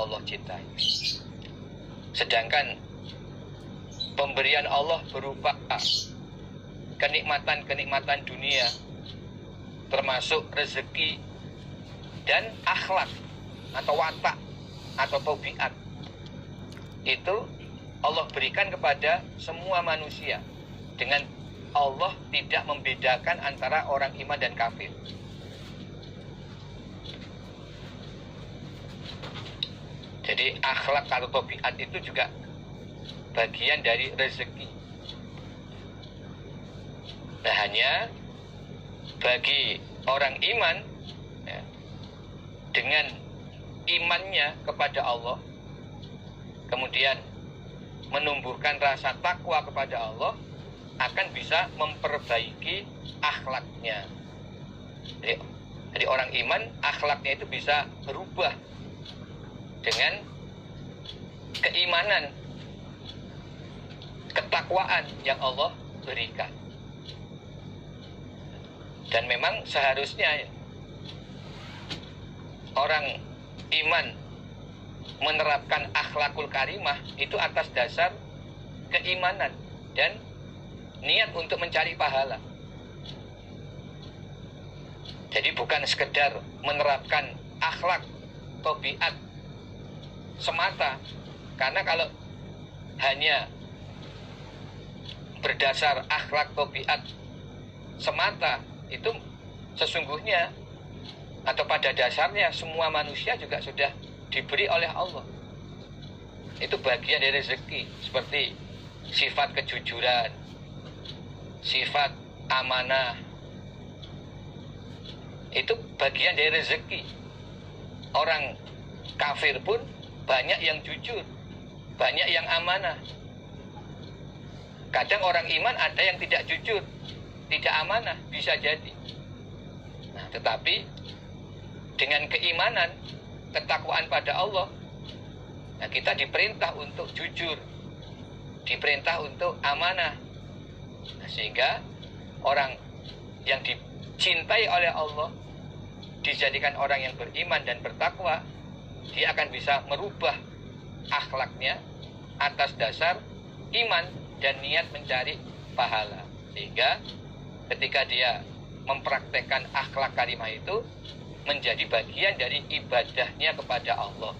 Allah cintai. Sedangkan pemberian Allah berupa kenikmatan-kenikmatan dunia, termasuk rezeki dan akhlak atau watak atau tabiat, itu Allah berikan kepada semua manusia, dengan Allah tidak membedakan antara orang iman dan kafir. Jadi akhlak atau tabiat itu juga bagian dari rezeki. Nah, hanya bagi orang iman, ya, dengan imannya kepada Allah, kemudian menumbuhkan rasa takwa kepada Allah, akan bisa memperbaiki akhlaknya. Jadi orang iman, akhlaknya itu bisa berubah dengan keimanan, ketakwaan yang Allah berikan. Dan memang seharusnya orang iman menerapkan akhlakul karimah itu atas dasar keimanan dan niat untuk mencari pahala. Jadi bukan sekedar menerapkan akhlak tabiat semata, karena kalau hanya berdasar akhlak tabiat semata, itu sesungguhnya atau pada dasarnya semua manusia juga sudah diberi oleh Allah. Itu bagian dari rezeki, seperti sifat kejujuran, sifat amanah, itu bagian dari rezeki. Orang kafir pun banyak yang jujur, banyak yang amanah. Kadang orang iman ada yang tidak jujur, tidak amanah, bisa jadi. Nah, tetapi dengan keimanan, ketakwaan pada Allah, nah kita diperintah untuk jujur, diperintah untuk amanah. Nah, sehingga orang yang dicintai oleh Allah, dijadikan orang yang beriman dan bertakwa, dia akan bisa merubah akhlaknya atas dasar iman dan niat mencari pahala. Sehingga ketika dia mempraktekkan akhlak karimah itu menjadi bagian dari ibadahnya kepada Allah.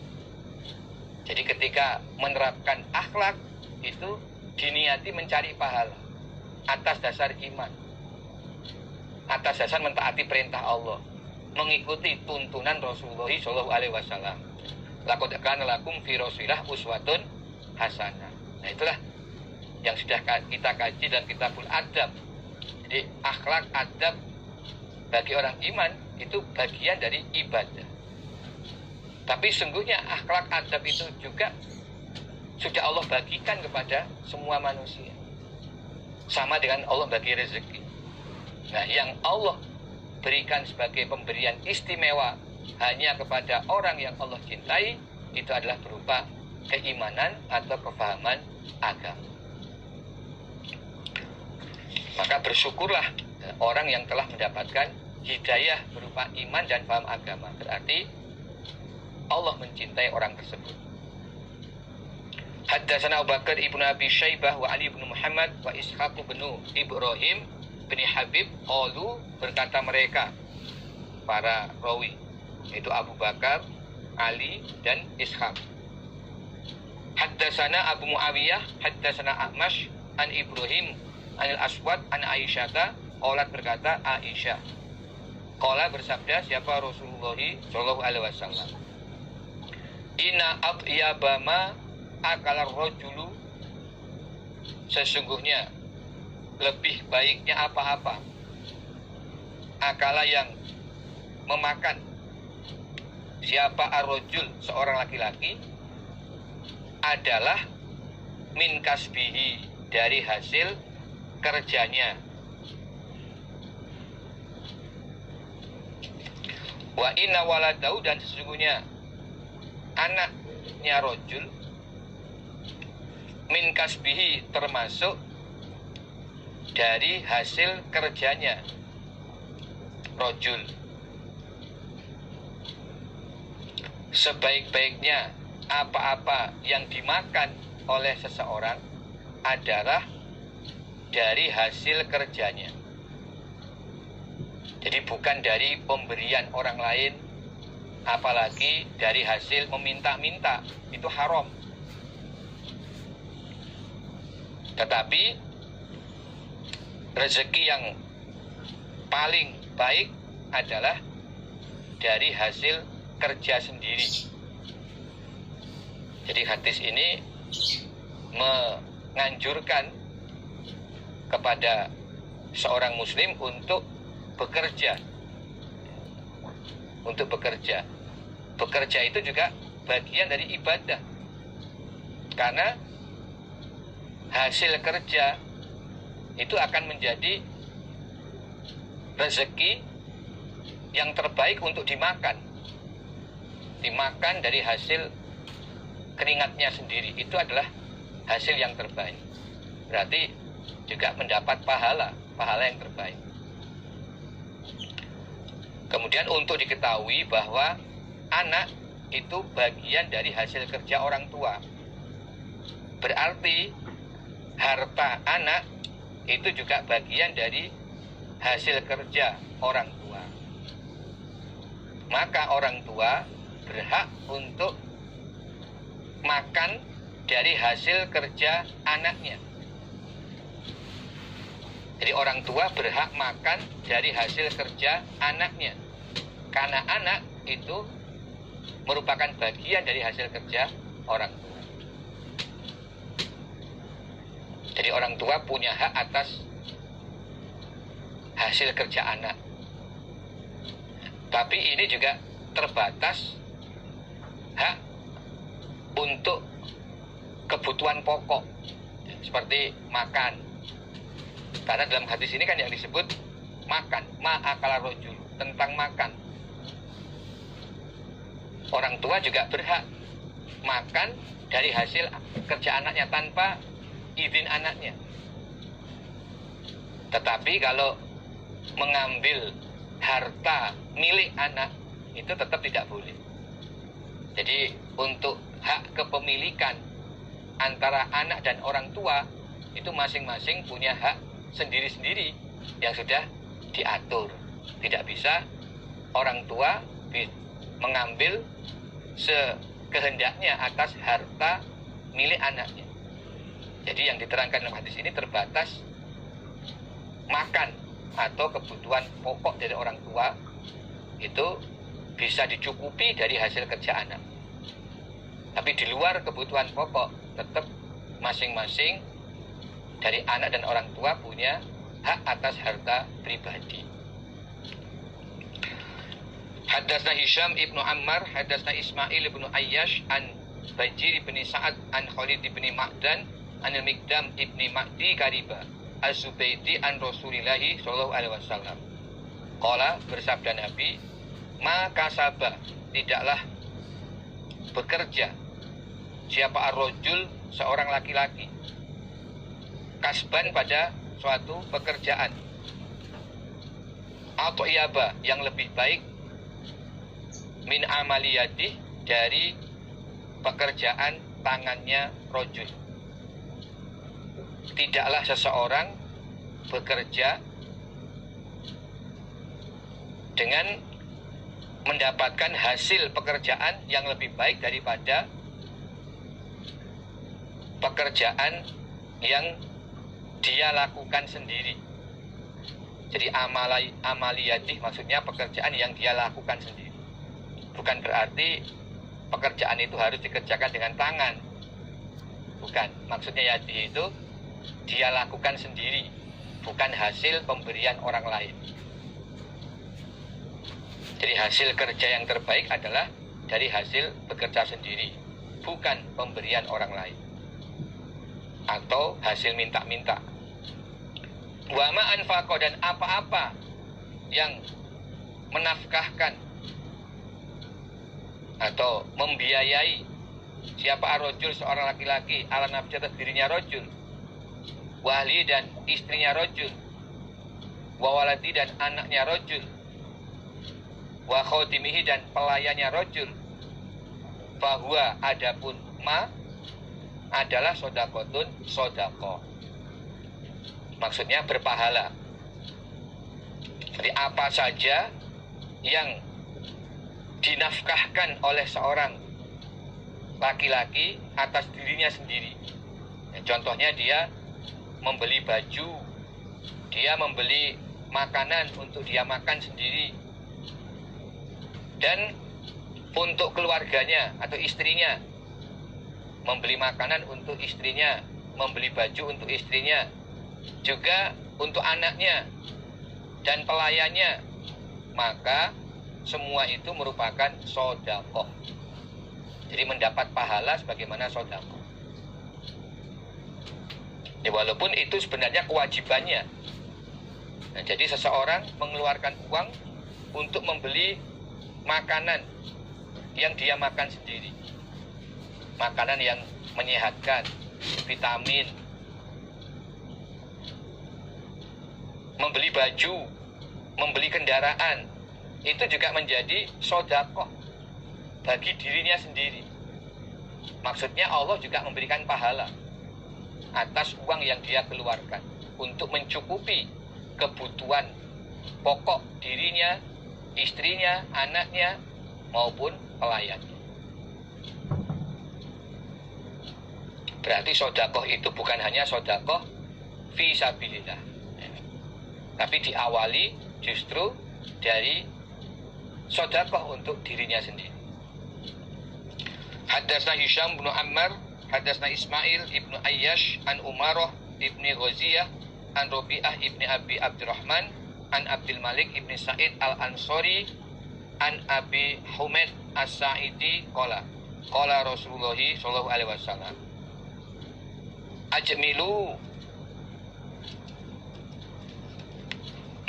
Jadi ketika menerapkan akhlak itu diniati mencari pahala atas dasar iman, atas dasar mentaati perintah Allah, mengikuti tuntunan Rasulullah SAW. Laqad kana lakum fi Rasulillah uswatun hasanah. Nah, itulah yang sudah kita kaji dalam Kitabul Adab. Jadi akhlak adab bagi orang iman itu bagian dari ibadah. Tapi sungguhnya akhlak adab itu juga sudah Allah bagikan kepada semua manusia, sama dengan Allah bagi rezeki. Nah, yang Allah berikan sebagai pemberian istimewa hanya kepada orang yang Allah cintai, itu adalah berupa keimanan atau kefahaman agama. Maka bersyukurlah orang yang telah mendapatkan hidayah berupa iman dan paham agama. Berarti Allah mencintai orang tersebut. Haddatsana Abu Bakar ibnu Abi Syaibah wa Ali ibnu Muhammad wa Ishaq ibnu Ibrahim bin Habib qalu, berkata mereka para rawi, yaitu Abu Bakar, Ali dan Ishaq. Haddatsana Abu Muawiyah haddatsana A'mash an Ibrahim anil Aswad an Aisyata, qalat, berkata Aisyah, qala, bersabda siapa Rasulullah sallallahu alaihi wasallam, inna atyabama akalar rajulu, sesungguhnya lebih baiknya apa-apa akala yang memakan siapa ar-rajul, seorang laki-laki, adalah min kasbihi, dari hasil kerjanya. Wa inna waladau, dan sesungguhnya anaknya rajul, min kasbihi, termasuk dari hasil kerjanya rajul. Sebaik-baiknya apa-apa yang dimakan oleh seseorang adalah dari hasil kerjanya. Jadi bukan dari pemberian orang lain, apalagi dari hasil meminta-minta, itu haram. Tetapi rezeki yang paling baik adalah dari hasil kerja sendiri. Jadi hadis ini menganjurkan kepada seorang muslim untuk bekerja. Untuk bekerja. Bekerja itu juga bagian dari ibadah. Karena hasil kerja itu akan menjadi rezeki yang terbaik untuk dimakan. Dimakan dari hasil keringatnya sendiri, itu adalah hasil yang terbaik. Berarti juga mendapat pahala yang terbaik. Kemudian untuk diketahui bahwa anak itu bagian dari hasil kerja orang tua. Berarti harta anak itu juga bagian dari hasil kerja orang tua. Maka orang tua berhak untuk makan dari hasil kerja anaknya. Jadi orang tua berhak makan dari hasil kerja anaknya. Karena anak itu merupakan bagian dari hasil kerja orang tua. Jadi orang tua punya hak atas hasil kerja anak. Tapi ini juga terbatas hak untuk kebutuhan pokok seperti makan. Karena dalam hadis ini kan yang disebut makan, ma'akala rojul, tentang makan. Orang tua juga berhak makan dari hasil kerja anaknya tanpa izin anaknya. Tetapi kalau mengambil harta milik anak itu tetap tidak boleh. Jadi untuk hak kepemilikan antara anak dan orang tua itu masing-masing punya hak sendiri-sendiri yang sudah diatur. Tidak bisa orang tua mengambil sekehendaknya atas harta milik anaknya. Jadi yang diterangkan dalam hadis ini terbatas makan atau kebutuhan pokok dari orang tua itu bisa dicukupi dari hasil kerja anak. Tapi di luar kebutuhan pokok tetap masing-masing dari anak dan orang tua punya hak atas harta pribadi. Hadatsna Hisham ibnu Ammar, hadatsna Ismail ibnu Ayyash an Bajir ibn Sa'ad an Khalid ibn Ma'dan an Al-Miqdam ibn Ma'di Kariba Az-Zubaydi an Rasulillahi sallallahu alaihi wasallam. Qala, bersabda Nabi, ma kasaba, tidaklah bekerja siapa ar-rajul, seorang laki-laki, kasban pada suatu pekerjaan, atau iyaba, yang lebih baik, min amaliyati, dari pekerjaan tangannya rajul. Tidaklah seseorang bekerja dengan mendapatkan hasil pekerjaan yang lebih baik daripada pekerjaan yang dia lakukan sendiri. Jadi amaliyati maksudnya pekerjaan yang dia lakukan sendiri. Bukan berarti pekerjaan itu harus dikerjakan dengan tangan. Bukan, maksudnya yadi itu dia lakukan sendiri, bukan hasil pemberian orang lain. Jadi hasil kerja yang terbaik adalah dari hasil bekerja sendiri, bukan pemberian orang lain atau hasil minta-minta. Wa ma anfaqa, dan apa-apa yang menafkahkan atau membiayai siapa ar-rajul, seorang laki-laki, ala nafsi, atas dirinya rajul, wahli, dan istrinya rajul, wa waladi, dan anaknya rajul, wa khotimihi, dan pelayannya rajul, bahwa adapun ma adalah sodakotun sodako. Maksudnya berpahala. Jadi apa saja yang dinafkahkan oleh seorang laki-laki atas dirinya sendiri. Contohnya dia membeli baju, dia membeli makanan untuk dia makan sendiri, dan untuk keluarganya atau istrinya, membeli makanan untuk istrinya, membeli baju untuk istrinya, juga untuk anaknya dan pelayannya, maka semua itu merupakan sodakoh. Jadi mendapat pahala sebagaimana sodakoh. Ya, walaupun itu sebenarnya kewajibannya. Nah, jadi seseorang mengeluarkan uang untuk membeli makanan yang dia makan sendiri, makanan yang menyehatkan, vitamin, membeli baju, membeli kendaraan, itu juga menjadi sodakoh bagi dirinya sendiri. Maksudnya Allah juga memberikan pahala atas uang yang dia keluarkan untuk mencukupi kebutuhan pokok dirinya, istrinya, anaknya, maupun pelayannya. Berarti sodakoh itu bukan hanya sodakoh fisabilillah, tapi diawali justru dari sodakoh untuk dirinya sendiri. Haddatsna Hisham bin Ammar, haddatsna Ismail ibnu Ayyash an Umarah ibni Ghaziyah an Rabi'ah ibni Abi Abdurrahman an Abdul Malik ibni Sa'id al-Ansori an Abi Humaid as-Sa'idi qala Rasulullah sallallahu alaihi wasallam, ajmilu,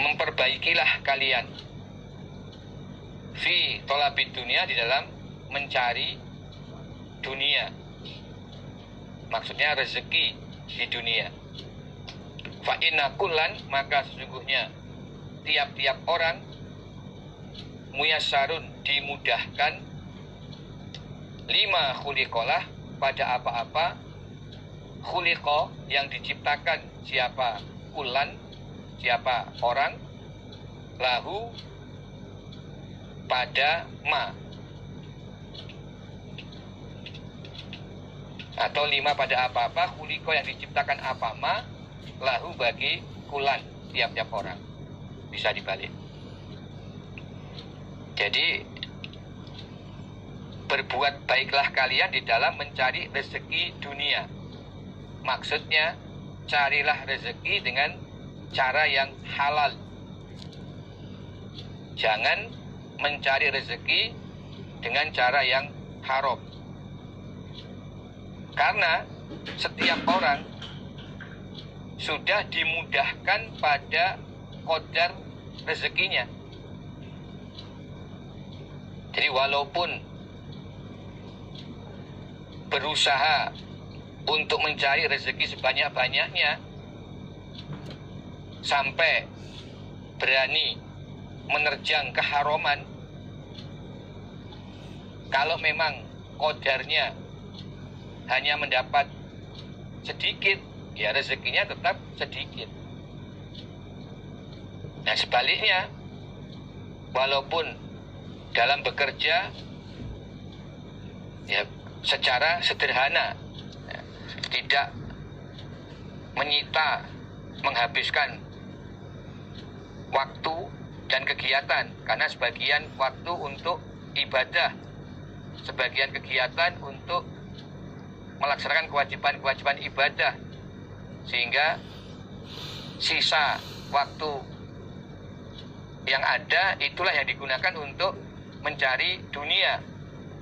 memperbaikilah kalian, fi tolabid dunia, di dalam mencari dunia, maksudnya rezeki di dunia. Fa inna kullan, maka sesungguhnya tiap-tiap orang, muyassarun, dimudahkan, lima khuliqolah, pada apa-apa, khuliqo, yang diciptakan, siapa kullan, siapa orang, lahu, pada ma, atau lima pada apa-apa, khuliqo, yang diciptakan apa ma, lahu, bagi kulan, tiap-tiap orang. Bisa dibalik. Jadi berbuat baiklah kalian di dalam mencari rezeki dunia. Maksudnya carilah rezeki dengan cara yang halal. Jangan mencari rezeki dengan cara yang haram. Karena setiap orang sudah dimudahkan pada qadar rezekinya. Jadi walaupun berusaha untuk mencari rezeki sebanyak-banyaknya, sampai berani menerjang keharaman, kalau memang qadarnya hanya mendapat sedikit, ya rezekinya tetap sedikit. Nah sebaliknya, walaupun dalam bekerja ya secara sederhana, ya, tidak menyita, menghabiskan waktu dan kegiatan, karena sebagian waktu untuk ibadah, sebagian kegiatan untuk melaksanakan kewajiban-kewajiban ibadah, sehingga sisa waktu yang ada itulah yang digunakan untuk mencari dunia.